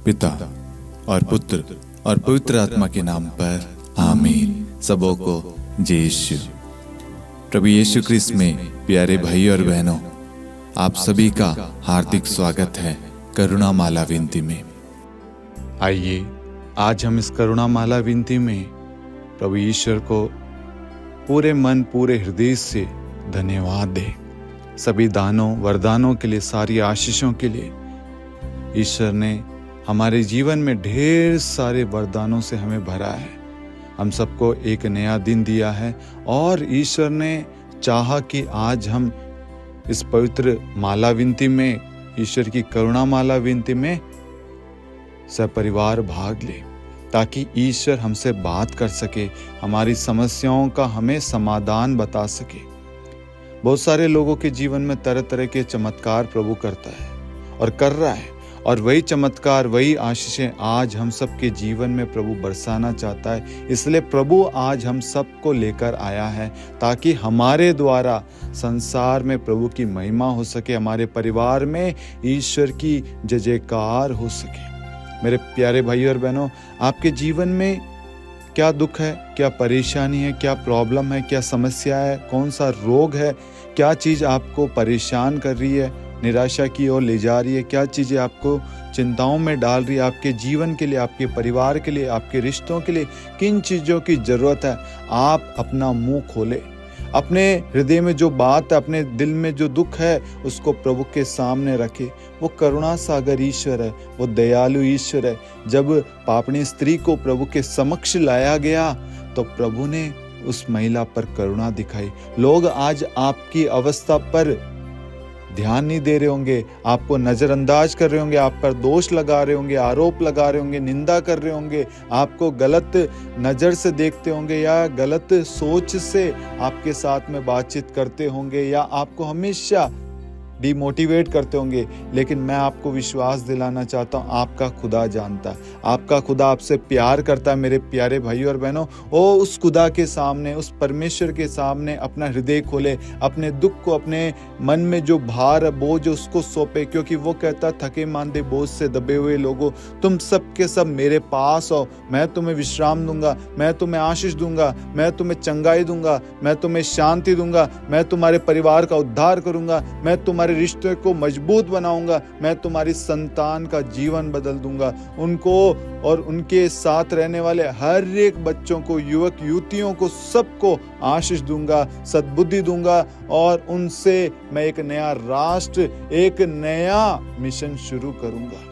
पिता और पुत्र और पवित्र आत्मा के नाम पर आमीन। सबों को जय यीशु। प्रभु यीशु क्रिस्त में प्यारे भाई और बहनों, आप सभी का हार्दिक स्वागत है करुणा माला विनती में। आइए आज हम इस करुणा माला विनती में प्रभु ईश्वर को पूरे मन पूरे हृदय से धन्यवाद दें। सभी दानों वरदानों के लिए, सारी आशीषों के लिए। ईश्वर ने हमारे जीवन में ढेर सारे वरदानों से हमें भरा है। हम सबको एक नया दिन दिया है और ईश्वर ने चाहा कि आज हम इस पवित्र माला विनती में, ईश्वर की करुणा माला विनती में सपरिवार भाग ले, ताकि ईश्वर हमसे बात कर सके, हमारी समस्याओं का हमें समाधान बता सके। बहुत सारे लोगों के जीवन में तरह तरह के चमत्कार प्रभु करता है और कर रहा है, और वही चमत्कार, वही आशीषें आज हम सबके जीवन में प्रभु बरसाना चाहता है। इसलिए प्रभु आज हम सबको लेकर आया है ताकि हमारे द्वारा संसार में प्रभु की महिमा हो सके, हमारे परिवार में ईश्वर की जय जयकार हो सके। मेरे प्यारे भाई और बहनों, आपके जीवन में क्या दुख है, क्या परेशानी है, क्या प्रॉब्लम है, क्या समस्या है, कौन सा रोग है, क्या चीज़ आपको परेशान कर रही है, निराशा की ओर ले जा रही है, क्या चीज़ें आपको चिंताओं में डाल रही है, आपके जीवन के लिए, आपके परिवार के लिए, आपके रिश्तों के लिए किन चीज़ों की ज़रूरत है। आप अपना मुंह खोले, अपने हृदय में जो बात है, अपने दिल में जो दुख है, उसको प्रभु के सामने रखे। वो करुणा सागर ईश्वर है, वो दयालु ईश्वर है। जब पापणी स्त्री को प्रभु के समक्ष लाया गया तो प्रभु ने उस महिला पर करुणा दिखाई। लोग आज आपकी अवस्था पर ध्यान नहीं दे रहे होंगे, आपको नज़रअंदाज कर रहे होंगे, आप पर दोष लगा रहे होंगे, आरोप लगा रहे होंगे, निंदा कर रहे होंगे, आपको गलत नज़र से देखते होंगे या गलत सोच से आपके साथ में बातचीत करते होंगे या आपको हमेशा डिमोटिवेट करते होंगे। लेकिन मैं आपको विश्वास दिलाना चाहता हूँ, आपका खुदा जानता है, आपका खुदा आपसे प्यार करता है। मेरे प्यारे भाई और बहनों, वो उस खुदा के सामने, उस परमेश्वर के सामने अपना हृदय खोले, अपने दुख को, अपने मन में जो भार बोझ उसको सौंपे, क्योंकि वो कहता, थके मांदे बोझ से दबे हुए लोगों, तुम सब के सब मेरे पास आओ, मैं तुम्हें विश्राम दूंगा, मैं तुम्हें आशीष दूंगा, मैं तुम्हें चंगाई दूंगा, मैं तुम्हें शांति दूंगा, मैं तुम्हारे परिवार का उद्धार करूंगा, मैं तुम्हारे रिश्ते को मजबूत बनाऊंगा, मैं तुम्हारी संतान का जीवन बदल दूंगा। उनको और उनके साथ रहने वाले हर एक बच्चों को, युवक युवतियों को, सबको आशीष दूंगा, सद्बुद्धि दूंगा, और उनसे मैं एक नया राष्ट्र, एक नया मिशन शुरू करूंगा।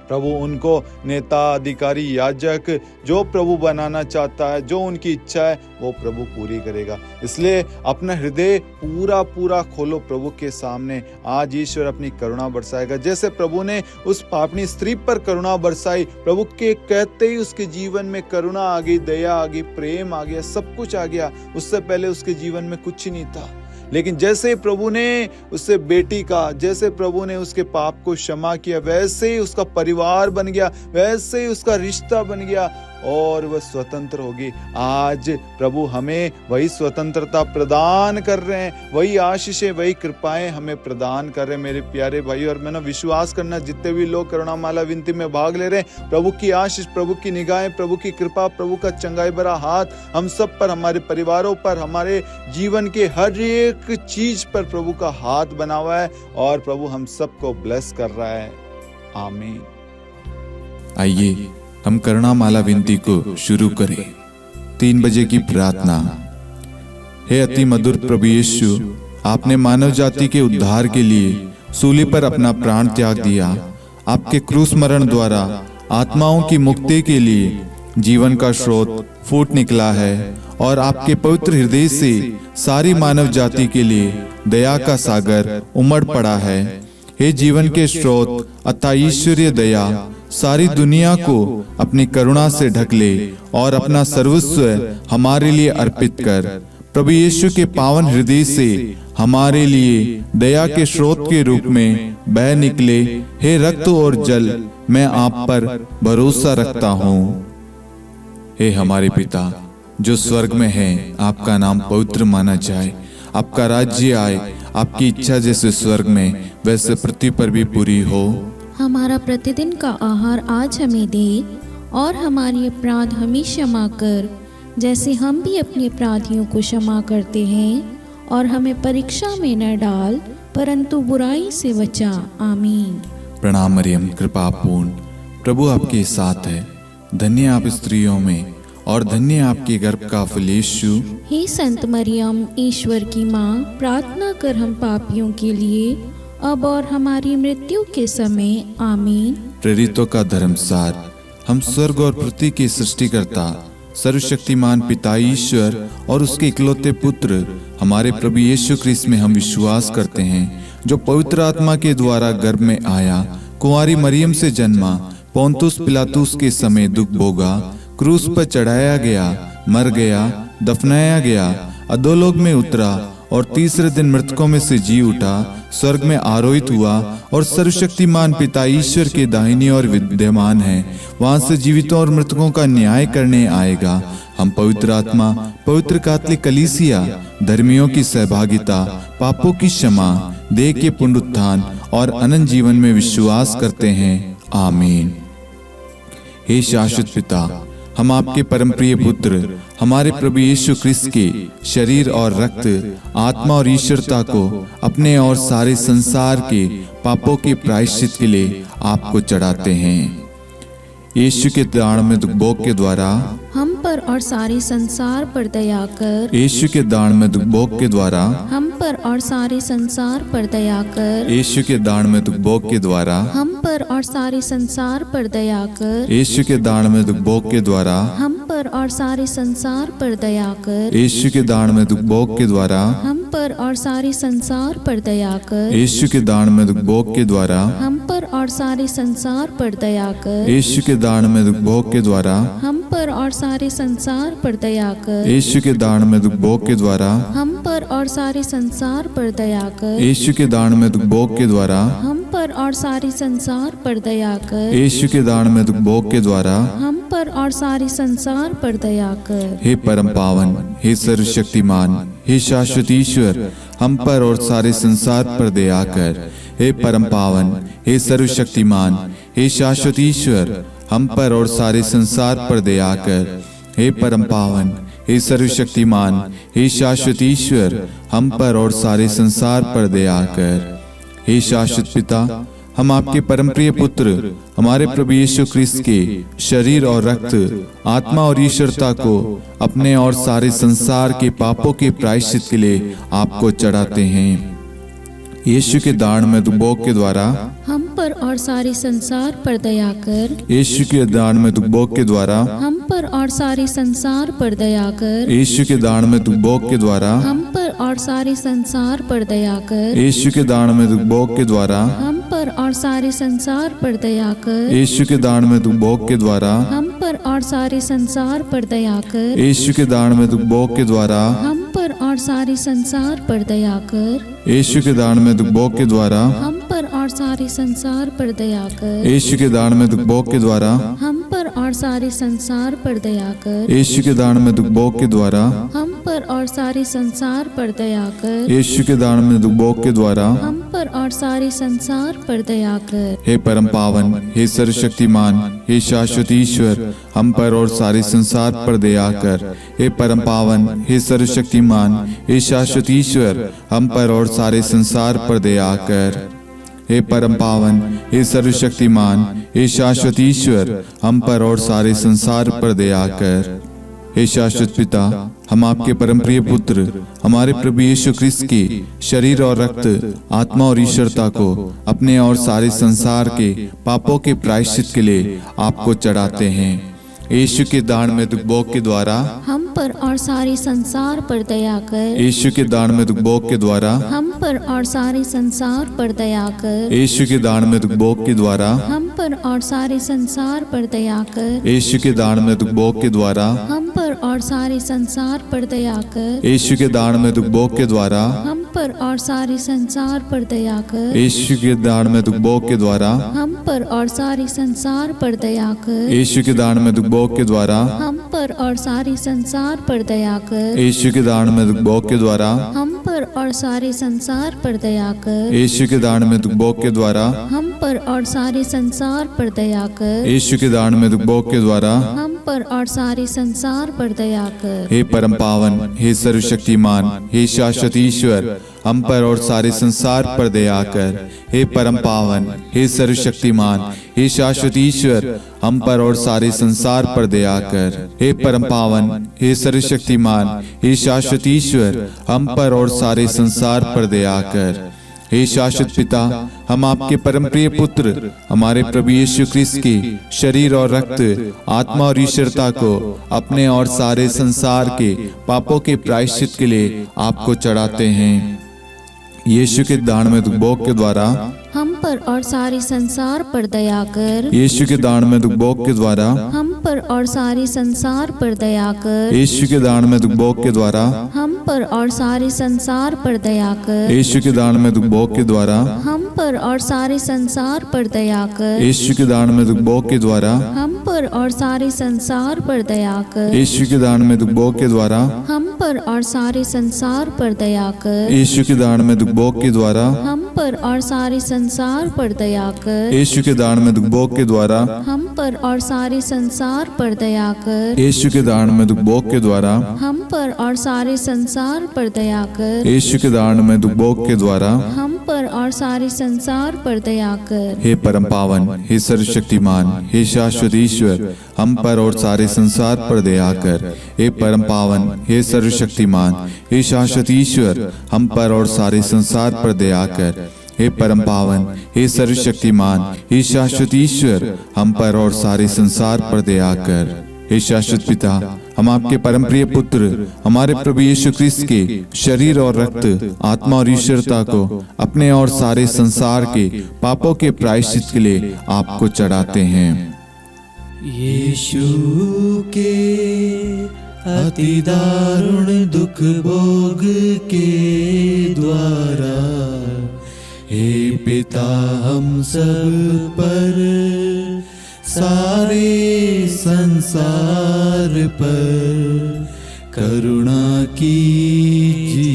प्रभु उनको नेता, अधिकारी, याजक, जो प्रभु बनाना चाहता है, जो उनकी इच्छा है, वो प्रभु पूरी करेगा। इसलिए अपना हृदय पूरा पूरा खोलो प्रभु के सामने। आज ईश्वर अपनी करुणा बरसाएगा। जैसे प्रभु ने उस पापनी स्त्री पर करुणा बरसाई, प्रभु के कहते ही उसके जीवन में करुणा आ गई, दया आ गई, प्रेम आ गया, सब कुछ आ गया। उससे पहले उसके जीवन में कुछ ही नहीं था। लेकिन जैसे प्रभु ने उससे बेटी का, जैसे प्रभु ने उसके पाप को क्षमा किया, वैसे ही उसका परिवार बन गया, वैसे ही उसका रिश्ता बन गया और वह स्वतंत्र होगी। आज प्रभु हमें वही स्वतंत्रता प्रदान कर रहे हैं, वही आशीषें, वही कृपाएं हमें प्रदान कर रहे हैं। मेरे प्यारे भाई और बहनों, विश्वास करना, जितने भी लोग करुणा माला विनती में भाग ले रहे हैं, प्रभु की आशीष, प्रभु की निगाहें, प्रभु की कृपा, प्रभु का चंगाई भरा हाथ हम सब पर, हमारे परिवारों पर, हमारे जीवन के हर एक चीज पर प्रभु का हाथ बना हुआ है और प्रभु हम सबको ब्लेस कर रहा है। आमीन। आइए हम करुणा माला विनती को शुरू करें। 3 बजे की प्रार्थना। हे अति मधुर प्रभु यीशु, आपने मानव जाति के उद्धार के लिए सूली पर अपना प्राण त्याग दिया। आपके क्रूस मरण द्वारा आत्माओं की मुक्ति के लिए जीवन का स्रोत फूट निकला है और आपके पवित्र हृदय से सारी मानव जाति के लिए दया का सागर उमड़ पड़ा है। हे जीवन के स्रोत अतः ईश्वरीय दया, सारी दुनिया को अपनी करुणा से ढक ले और अपना सर्वस्व हमारे लिए अर्पित कर। प्रभु यीशु के पावन हृदय से हमारे लिए दया के स्रोत के रूप में बह निकले। हे रक्त और जल, मैं आप पर भरोसा रखता हूँ। हे हमारे पिता जो स्वर्ग में है, आपका नाम पवित्र माना जाए, आपका राज्य आए, आपकी इच्छा जैसे स्वर्ग में वैसे पृथ्वी पर भी पूरी हो। हमारा प्रतिदिन का आहार आज हमें दे, और हमारे अपराध हमें क्षमा कर, जैसे हम भी अपने अपराधियों को क्षमा करते हैं। और हमें परीक्षा में न डाल, परंतु बुराई से बचा। आमीन। प्रणाम मरियम, कृपा पूर्ण, प्रभु आपके साथ है। धन्य आप स्त्रियों में और धन्य आपके गर्भ का फल यीशु। हे संत मरियम, ईश्वर की माँ, प्रार्थना कर हम पापियों के लिए, अब और हमारी मृत्यु के समय। आमीन। प्रेरितों का धर्मसार। हम स्वर्ग और पृथ्वी के सृष्टिकर्ता सर्वशक्तिमान पिता ईश्वर और उसके इकलौते पुत्र हमारे प्रभु यीशु ख्रीस्त में हम विश्वास करते हैं, जो पवित्र आत्मा के द्वारा गर्भ में आया, कुंवारी मरियम से जन्मा, पोंतुस पिलातुस के समय दुख भोगा, क्रूस पर चढ़ाया गया, मर गया, दफनाया गया, अधोलोक में उतरा और तीसरे दिन मृतकों में से जी उठा, स्वर्ग में आरोहित हुआ और सर्वशक्तिमान पिता ईश्वर के दाहिनी ओर विद्यमान है, वहां से जीवितों और मृतकों का न्याय करने आएगा। हम पवित्र आत्मा, पवित्र कैथोलिक कलीसिया, धर्मियों की सहभागिता, पापों की क्षमा, देह के पुनरुत्थान और अनंत जीवन में विश्वास करते हैं। आमीन। हे शाश्वत पिता, हम आपके परम प्रिय पुत्र हमारे प्रभु यीशु ख्रीस्त के शरीर और रक्त, आत्मा और ईश्वरता को अपने और सारे संसार के पापों के प्रायश्चित के लिए आपको चढ़ाते हैं। यीशु के दान में भोग के द्वारा हम पर और सारे संसार पर दया कर। यीशु के दान में भोग के द्वारा हम पर और सारे संसार पर दया कर। यीशु के दान में भोग के द्वारा हम पर और सारे संसार पर दया कर। यीशु के दान में भोग के द्वारा हम पर और सारे संसार पर दया कर। यीशु के दान में भोग के द्वारा हम पर और सारे संसार पर दया कर। यीशु के दान में भोग के द्वारा हम पर और सारे संसार पर दया कर। यीशु के दान में भोग के द्वारा हम पर और सारे संसार पर दया कर। यीशु के दान में भोग के द्वारा हम पर और सारे संसार पर दया कर। यीशु के दान में भोग के द्वारा हम पर और सारे संसार पर दया कर। यीशु के दान में भोग के द्वारा हम पर और सारे संसार पर दया कर। हे परम पावन, हे सर्वशक्तिमान, हे शाश्वत ईश्वर, हम पर और सारे संसार पर दया कर। हे परम पावन, हे सर्वशक्तिमान, हे शाश्वत ईश्वर, हम पर और सारे संसार पर दया कर। हे परम पावन, हे सर्वशक्तिमान, हे शाश्वत ईश्वर, हम पर और सारे संसार पर दया कर। हे शाश्वत पिता, हम आपके परम प्रिय पुत्र हमारे प्रभु यीशु ख्रीस्त के शरीर और रक्त, आत्मा और ईश्वरता को अपने और सारे संसार के पापों के प्रायश्चित के लिए आपको चढ़ाते हैं। यीशु के दान में भोग के द्वारा हम पर और सारे संसार पर दया कर। यीशु के दान में भोग के द्वारा हम पर और सारे संसार पर दया कर। यीशु के दान में भोग के द्वारा हम पर और सारे संसार पर दया कर। यीशु के दान में भोग के द्वारा हम पर और सारे संसार पर दया कर। यीशु के दान में भोग के द्वारा हम पर और सारे संसार पर दया कर। यीशु के दान में भोग के द्वारा हम पर और सारे संसार पर दया कर। यीशु के दान में भोग के द्वारा हम पर और सारे संसार पर दया कर। यीशु के दान में भोग के द्वारा हम पर और सारे संसार पर दया कर। यीशु के दान में भोग के द्वारा हम पर और सारे संसार पर दया कर। यीशु के दान में भोग के द्वारा हम पर और सारे संसार पर दया कर। हे परम पावन, हे सर्वशक्तिमान, हे शाश्वत ईश्वर, हम पर और सारे संसार पर दया कर। हे परम पावन, हे सर्वशक्तिमान, हे शाश्वत ईश्वर, हम पर और सारे संसार पर दया कर। हे परम पावन, हे सर्वशक्तिमान, हे शाश्वत ईश्वर, हम पर और सारे संसार पर दया कर। हे शाश्वत पिता, हम आपके परम प्रिय पुत्र हमारे प्रभु यीशु ख्रीस्त के शरीर और रक्त, आत्मा और ईश्वरता को अपने और सारे संसार के पापों के प्रायश्चित के लिए आपको चढ़ाते हैं। यीशु के दान में भोग के द्वारा हम पर और सारे संसार पर दया कर। यीशु के दान में भोग के द्वारा हम पर और सारे संसार पर दया कर। यीशु के दान में भोग के द्वारा हम पर और सारे संसार पर दया कर। यीशु के दान में भोग के द्वारा हम पर पर और सारे संसार पर दया कर। यीशु के दान में दुख भोग के द्वारा हम पर और सारे संसार पर दया कर। यीशु के दान में दुख भोग के द्वारा हम पर और सारे संसार पर दया कर। यीशु के दान में दुख भोग के द्वारा हम पर और सारे संसार पर दया कर। यीशु के दान में दुख भोग के द्वारा हम पर और सारे संसार पर दया कर। यीशु के दान में दुख भोग के द्वारा हम पर और सारे संसार पर दया कर। यीशु के दान में दुख भोग के द्वारा हम पर और सारे संसार पर दया कर। हे परम पावन, हे सर्वशक्तिमान, हे शाश्वत ईश्वर, हम पर और सारे संसार पर दया कर। हे परम पावन, हे सर्वशक्तिमान, हे शाश्वत ईश्वर, हम पर और सारे संसार पर दया कर। हे परम पावन, हे सर्वशक्तिमान, हे शाश्वत ईश्वर, हम पर और सारे संसार पर दया कर। हे शाश्वत पिता, हम आपके परम प्रिय पुत्र हमारे प्रभु यीशु ख्रिस्त के शरीर और रक्त, आत्मा और ईश्वरता को अपने और सारे संसार के पापों के प्रायश्चित के लिए आपको चढ़ाते हैं। यीशु के दान में दुख भोग के द्वारा हम पर और सारे संसार पर दया कर। यीशु के दान में दुख भोग के द्वारा हम पर और सारे संसार पर दया कर। यीशु के दान में दुख भोग के द्वारा हम पर और सारे संसार पर दया कर। यीशु के दान में दुख भोग के द्वारा हम पर और सारे संसार पर दया कर। यीशु के दान में दुख भोग के द्वारा हम पर और सारे संसार पर दया कर। यीशु के दान में दुख भोग के द्वारा हम पर और सारे संसार पर दया कर। यीशु के दान में दुख भोग के द्वारा हम पर और सारे संसार पर दया कर। यीशु के दान में दुख भोग के द्वारा हम पर और सारे संसार पर दया कर। यीशु के दान में दुख भोग के द्वारा हम पर और सारे संसार पर दया कर। यीशु के दान में दुख भोग के द्वारा हम पर और सारे संसार पर दया कर। हे परम पावन, हे सर्वशक्तिमान, हे शाश्वत ईश्वर, हम पर और सारे संसार पर दया कर। हे परम पावन, हे सर्वशक्तिमान, हे शाश्वत ईश्वर, हम पर और सारे संसार पर दया कर। हे परम पावन, हे सर्वशक्तिमान, हे शाश्वत ईश्वर, हम पर और सारे संसार पर दया कर। हे शाश्वत पिता, हम आपके परम प्रिय पुत्र हमारे प्रभु यीशु ख्रिस्त के शरीर और रक्त, आत्मा और ईश्वरता को अपने और सारे संसार के पापों के प्रायश्चित के लिए आपको चढ़ाते हैं। यीशु के अति दारुण दुख भोग के द्वारा हे पिता, हम सब पर सारे संसार पर करुणा कीजिए।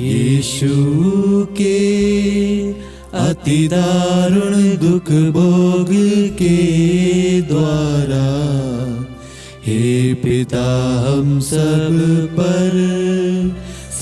यीशु के अति दारुण दुख भोग के द्वारा हे पिता, हम सब पर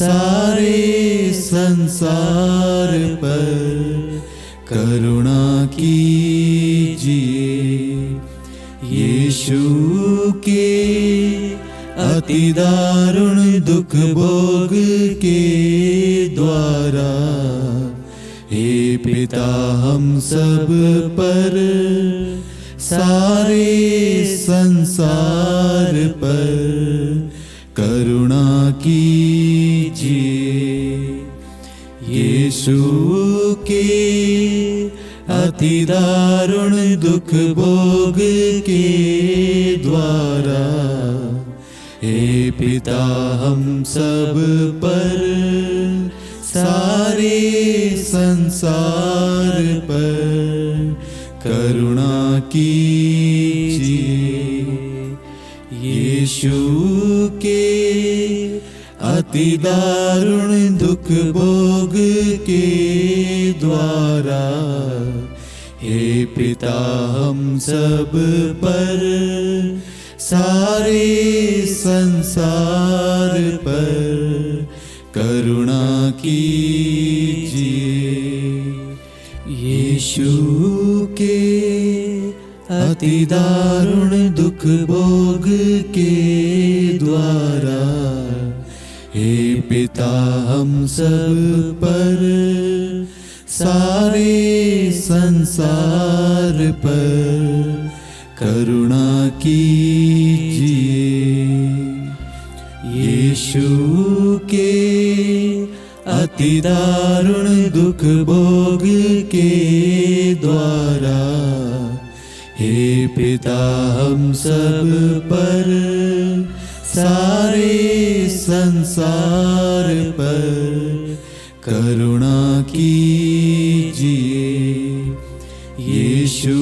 सारे संसार पर करुणा कीजिए। यीशु के अति दारुण दुख भोग के द्वारा हे पिता, हम सब पर सारे संसार पर करुणा कीजिए। यीशु के अति दारुण दुख भोग के द्वारा हे पिता, हम सब पर सारे संसार पर करुणा कीजिए। यीशु के अति दारुण दुख भोग के द्वारा हे पिता, हम सब पर सारे संसार पर करुणा कीजिए। यीशु के अति दारुण दुख भोग के द्वारा हे पिता, हम सब पर सारे संसार पर करुणा कीजिए। यीशु के अति दारुण दुख भोग के द्वारा हे पिता हम सब पर, सारे संसार पर करुणा कीजिए। यीशु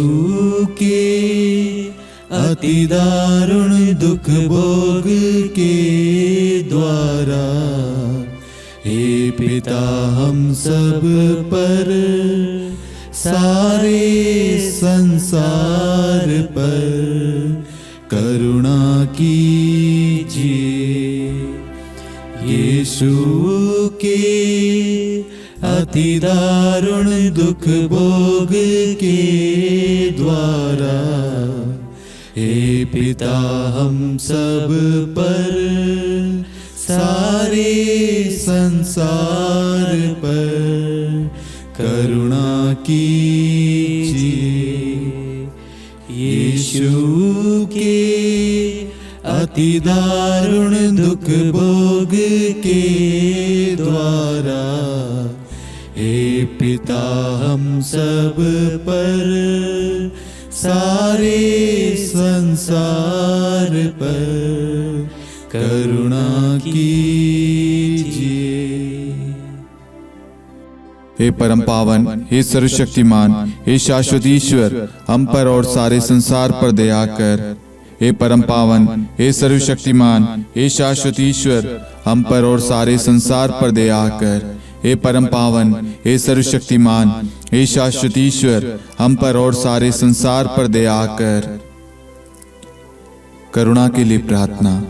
के अति दारुण दुख भोग के द्वारा, हे पिता हम सब पर, सारे संसार पर करुणा कीजिए। यीशु के अति दारुण दुख भोग के द्वारा, हे पिता हम सब पर, सारे संसार पर करुणा कीजिए। यीशु के अति दारुण दुख भोग के द्वारा, हे पिता हम सब पर, सारे संसार पर करुणा कीजिए। हे परम पावन, हे सर्वशक्तिमान, हे शाश्वत ईश्वर, हम पर और सारे संसार पर दया कर। हे परम पावन, हे सर्वशक्तिमान, हे शाश्वत ईश्वर, हम पर और सारे संसार पर दया कर। हे परम पावन, हे सर्वशक्तिमान, हे शाश्वत ईश्वर, हम पर और सारे संसार पर दया कर। करुणा के लिए प्रार्थना।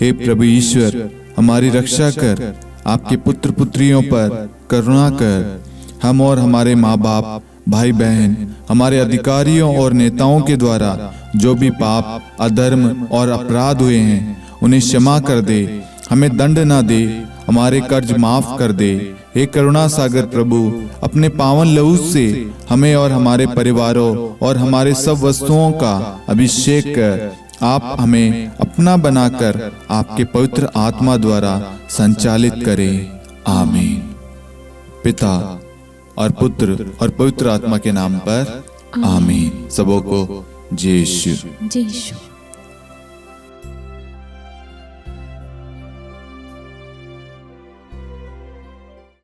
हे प्रभु ईश्वर, हमारी रक्षा कर, आपके पुत्र पुत्रियों पर करुणा कर। हम और हमारे माँ बाप, भाई बहन, हमारे अधिकारियों और नेताओं के द्वारा जो भी पाप, अधर्म और अपराध हुए हैं, उन्हें क्षमा कर दे। हमें दंड ना दे, हमारे कर्ज माफ कर दे। हे करुणा सागर प्रभु, अपने पावन लहू से हमें और हमारे परिवारों और हमारे सब वस्तुओं का अभिषेक कर। आप हमें अपना बनाकर आपके पवित्र आत्मा द्वारा संचालित करें। आमीन। पिता और पुत्र और पवित्र आत्मा के नाम पर आमीन। सबों को जय यीशु। जय यीशु।